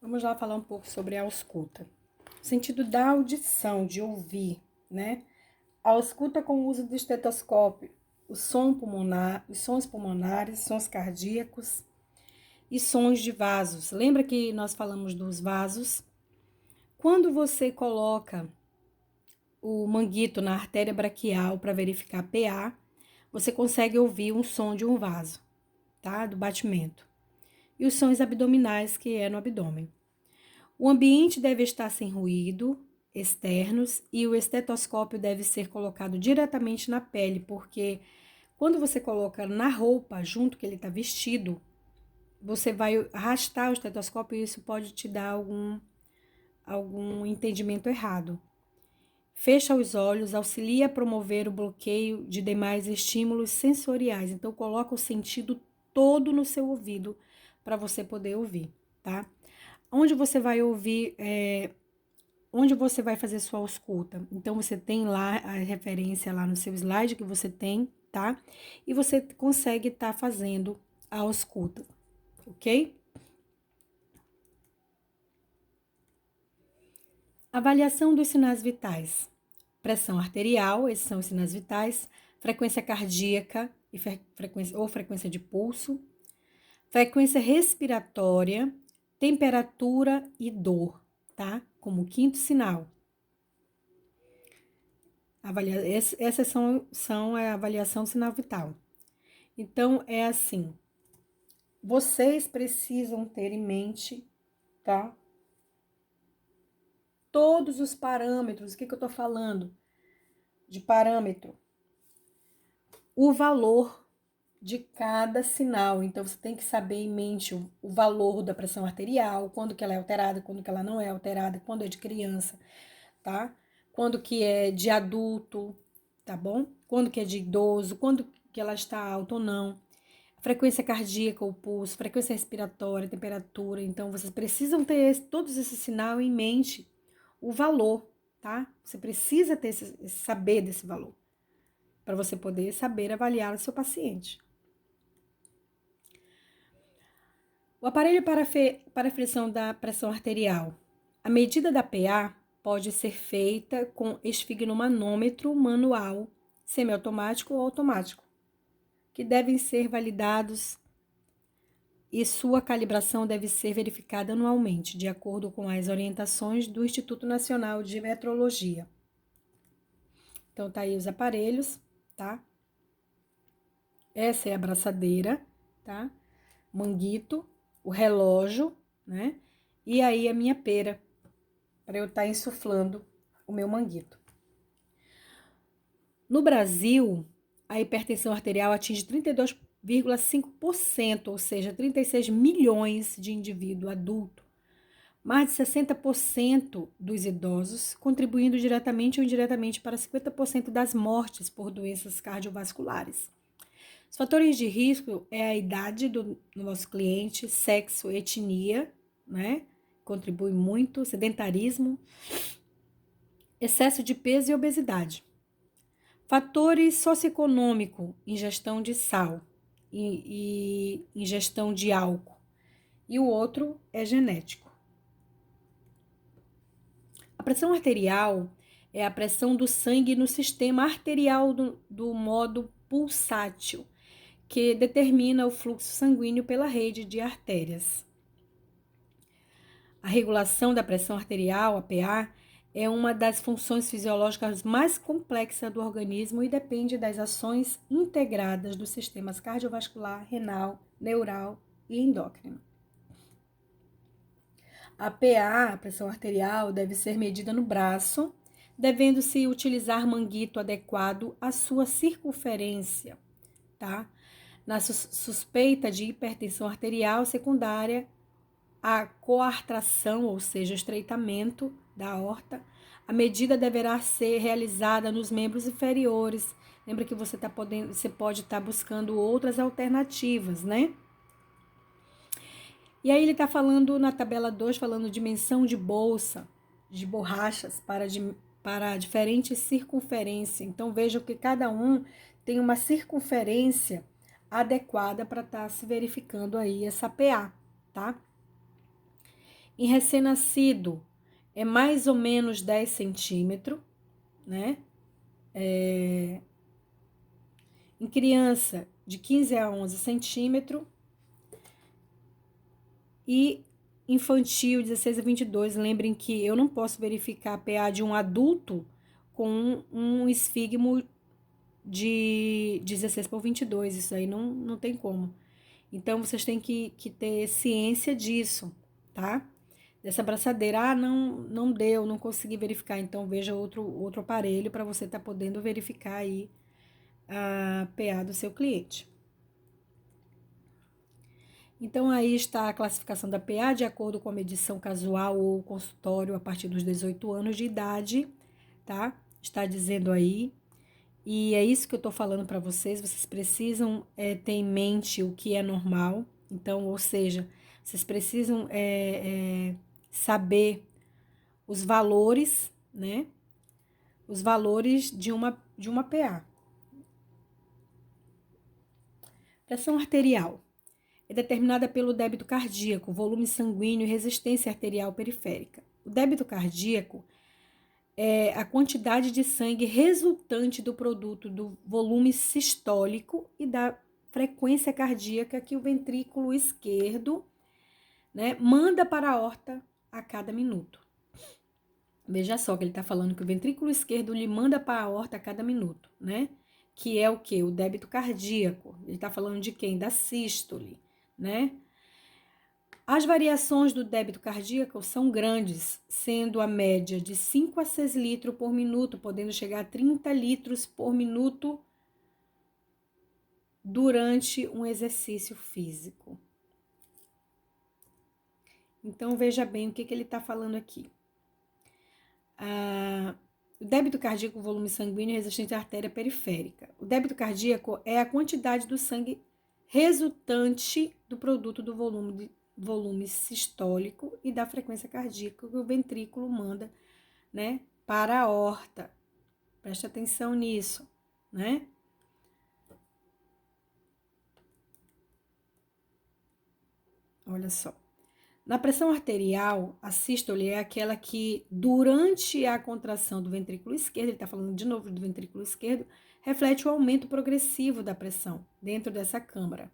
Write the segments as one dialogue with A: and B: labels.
A: Vamos lá falar um pouco sobre a ausculta. O sentido da audição, de ouvir, né? A ausculta com o uso do estetoscópio, o som pulmonar, os sons pulmonares, sons cardíacos e sons de vasos. Lembra que nós falamos dos vasos? Quando você coloca o manguito na artéria braquial para verificar PA, você consegue ouvir um som de um vaso, tá? Do batimento. E os sons abdominais, que é no abdômen. O ambiente deve estar sem ruído externos e o estetoscópio deve ser colocado diretamente na pele, porque quando você coloca na roupa, junto que ele está vestido, você vai arrastar o estetoscópio e isso pode te dar algum entendimento errado. Fecha os olhos, auxilia a promover o bloqueio de demais estímulos sensoriais. Então, coloca o sentido todo no seu ouvido para você poder ouvir, tá? Onde você vai ouvir, onde você vai fazer sua ausculta. Então, você tem lá a referência lá no seu slide que você tem, tá? E você consegue estar fazendo a ausculta, ok? Avaliação dos sinais vitais. Pressão arterial, esses são os sinais vitais, frequência cardíaca e frequência de pulso, frequência respiratória, temperatura e dor, tá? Como quinto sinal. Essas são a avaliação do sinal vital. Então, é assim, vocês precisam ter em mente, tá? Todos os parâmetros, o que eu tô falando de parâmetro? O valor de cada sinal. Então, você tem que saber em mente o valor da pressão arterial, quando que ela é alterada, quando que ela não é alterada, quando é de criança, tá? Quando que é de adulto, tá bom? Quando que é de idoso, quando que ela está alta ou não. Frequência cardíaca, o pulso, frequência respiratória, temperatura. Então, vocês precisam ter todos esses sinais em mente, o valor, tá? Você precisa ter saber desse valor, para você poder saber avaliar o seu paciente. O aparelho para aferição da pressão arterial. A medida da PA pode ser feita com esfigmomanômetro manual, semiautomático ou automático, que devem ser validados e sua calibração deve ser verificada anualmente, de acordo com as orientações do Instituto Nacional de Metrologia. Então, tá aí os aparelhos, tá? Essa é a braçadeira, tá? Manguito, o relógio, né? E aí a minha pera, para eu estar insuflando o meu manguito. No Brasil, a hipertensão arterial atinge 32,5%, ou seja, 36 milhões de indivíduos adultos. Mais de 60% dos idosos, contribuindo diretamente ou indiretamente para 50% das mortes por doenças cardiovasculares. Os fatores de risco é a idade do nosso cliente, sexo, etnia, né? Contribui muito, sedentarismo, excesso de peso e obesidade. Fatores socioeconômicos, ingestão de sal e ingestão de álcool. E o outro é genético. A pressão arterial é a pressão do sangue no sistema arterial do modo pulsátil, que determina o fluxo sanguíneo pela rede de artérias. A regulação da pressão arterial, a PA, é uma das funções fisiológicas mais complexas do organismo e depende das ações integradas dos sistemas cardiovascular, renal, neural e endócrino. A PA, a pressão arterial, deve ser medida no braço, devendo-se utilizar manguito adequado à sua circunferência, tá? Na suspeita de hipertensão arterial secundária, a coartação, ou seja, o estreitamento da aorta, a medida deverá ser realizada nos membros inferiores. Lembra que você pode estar buscando outras alternativas, né? E aí ele está falando na tabela 2, falando dimensão de bolsa, de borrachas para diferentes circunferências. Então vejam que cada um tem uma circunferência adequada para estar se verificando aí essa PA, tá? Em recém-nascido, é mais ou menos 10 centímetros, né? Em criança, de 15 a 11 centímetros. E infantil, 16 a 22. Lembrem que eu não posso verificar a PA de um adulto com um esfigmo de 16 por 22. Isso aí não tem como. Então, vocês têm que ter ciência disso, tá? Dessa braçadeira. Ah, não deu, não consegui verificar. Então, veja outro aparelho para você estar podendo verificar aí a PA do seu cliente. Então, aí está a classificação da PA de acordo com a medição casual ou consultório a partir dos 18 anos de idade, tá? Está dizendo aí. E é isso que eu tô falando para vocês. Vocês precisam ter em mente o que é normal. Então, ou seja, vocês precisam saber os valores, né? Os valores de uma PA. Pressão arterial. É determinada pelo débito cardíaco, volume sanguíneo e resistência arterial periférica. O débito cardíaco é a quantidade de sangue resultante do produto do volume sistólico e da frequência cardíaca que o ventrículo esquerdo, né, manda para a aorta a cada minuto. Veja só que ele está falando que o ventrículo esquerdo lhe manda para a aorta a cada minuto, né? Que é o quê? O débito cardíaco. Ele está falando de quem? Da sístole, né? As variações do débito cardíaco são grandes, sendo a média de 5 a 6 litros por minuto, podendo chegar a 30 litros por minuto durante um exercício físico. Então, veja bem o que ele está falando aqui. O débito cardíaco, volume sanguíneo e resistência à artéria periférica. O débito cardíaco é a quantidade do sangue resultante do produto do volume sistólico e da frequência cardíaca que o ventrículo manda, né, para a aorta. Preste atenção nisso, né? Olha só. Na pressão arterial, a sístole é aquela que, durante a contração do ventrículo esquerdo, ele está falando de novo do ventrículo esquerdo, reflete o aumento progressivo da pressão dentro dessa câmara,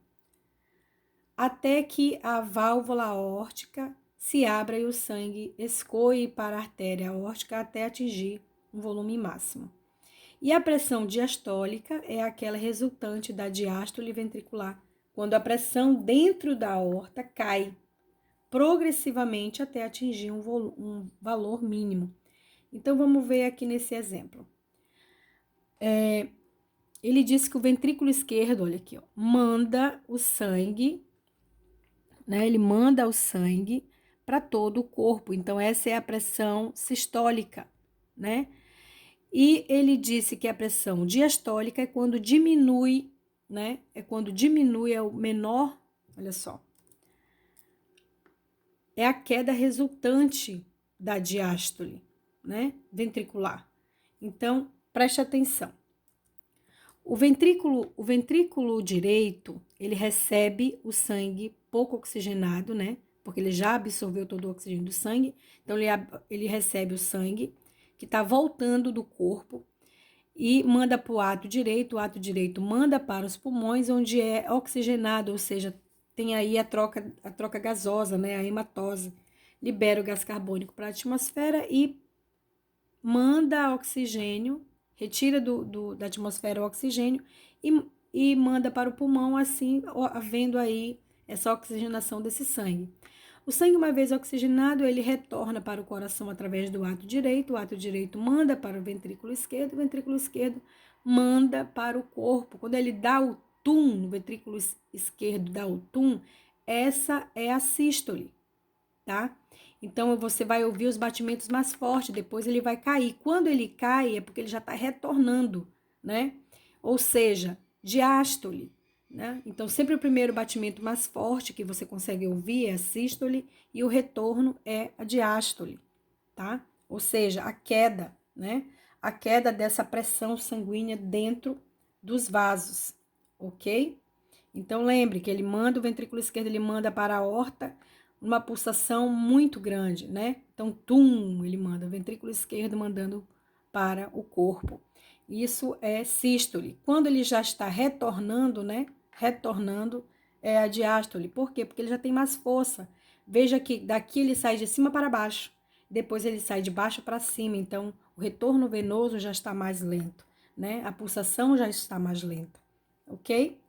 A: até que a válvula aórtica se abra e o sangue escoe para a artéria aórtica até atingir um volume máximo. E a pressão diastólica é aquela resultante da diástole ventricular, quando a pressão dentro da aorta cai progressivamente até atingir um valor mínimo. Então, vamos ver aqui nesse exemplo. Ele disse que o ventrículo esquerdo, olha aqui, ó, manda o sangue, né? Ele manda o sangue para todo o corpo. Então, essa é a pressão sistólica, né? E ele disse que a pressão diastólica é quando diminui, né? É quando diminui, é o menor, olha só. É a queda resultante da diástole, né? Ventricular. Então, preste atenção. O ventrículo direito, ele recebe o sangue pouco oxigenado, né? Porque ele já absorveu todo o oxigênio do sangue. Então, ele recebe o sangue que está voltando do corpo e manda para o ato direito manda para os pulmões, onde é oxigenado, ou seja, tem aí a troca gasosa, né, a hematose, libera o gás carbônico para a atmosfera e manda oxigênio, retira da atmosfera o oxigênio e manda para o pulmão, assim, havendo aí essa oxigenação desse sangue. O sangue, uma vez oxigenado, ele retorna para o coração através do ato direito. O ato direito manda para o ventrículo esquerdo manda para o corpo. Quando ele dá o tum, no ventrículo esquerdo dá o tum, essa é a sístole, tá? Então, você vai ouvir os batimentos mais fortes, depois ele vai cair. Quando ele cai, é porque ele já está retornando, né? Ou seja, diástole. Né? Então, sempre o primeiro batimento mais forte que você consegue ouvir é a sístole e o retorno é a diástole, tá? Ou seja, a queda, né? A queda dessa pressão sanguínea dentro dos vasos, ok? Então, lembre que ele manda o ventrículo esquerdo, ele manda para a aorta uma pulsação muito grande, né? Então, tum, ele manda, ventrículo esquerdo mandando para o corpo. Isso é sístole. Quando ele já está retornando, né? Retornando, é a diástole. Por quê? Porque ele já tem mais força. Veja que daqui ele sai de cima para baixo, depois ele sai de baixo para cima. Então, o retorno venoso já está mais lento, né? A pulsação já está mais lenta, ok?